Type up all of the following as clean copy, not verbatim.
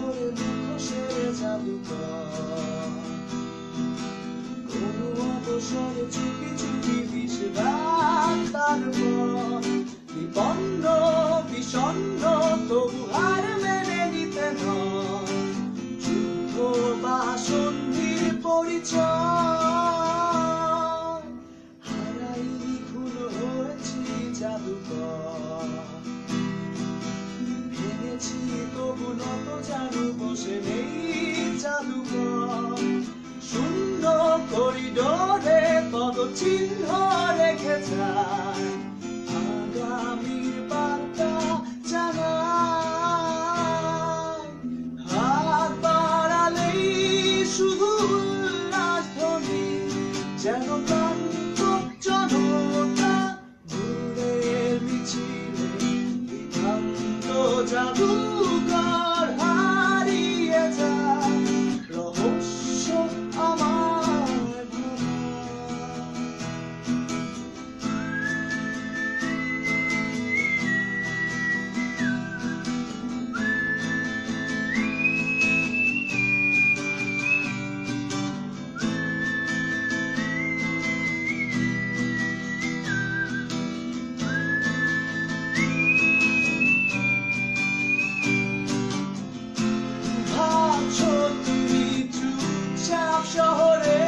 ভরে মুখোশের জাদুকর কোনো অবসরে চুপি চুপি বিষ-রাত তারপর বিপন্ন বিষণ্ণ তবু হার মেনে নিতে নয় যুদ্ধ বা সন্ধির পরিচয় হারাইনি খুনো হয়েছি জাদুকর ভেঙেছি তবু নত জানু বসে নেই জাদুকর শূন্য করিডোরে পদচিহ্ন রেখে যায় আগামীর বার্তা জানায় হাত বাড়ালেই শুধু উল্লাসধ্বনি যেন ক্লান্ত জনতা দূরের মিছিলে বিভ্রান্ত জাদুকর হারিয়ে যায় রহস্য আমার শহরে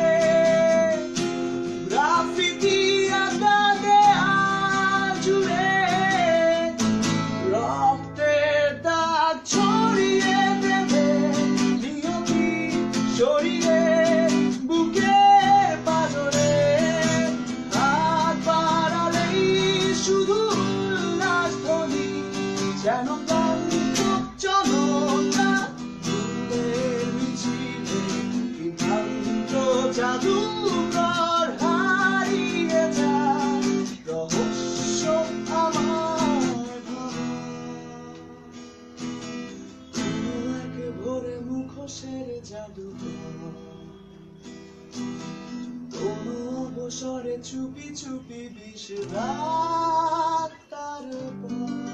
গ্রাফিতি আঁকা দেয়াল জুড়ে রক্তের দাগ ছড়িয়ে দেবে নিয়তি শরীরে বুকের পাঁজরে হাত বাড়ালেই শুধু উল্লাসধ্বনি যেন ক্লান্ত জনতা দূরের মিছিলে জাদুকর হারিয়ে যায় রহস্য আমার কোনো এক ভরে মুখোশের জাদুকর কোনো অবসরে চুপি চুপি বিষ-রাত তারপর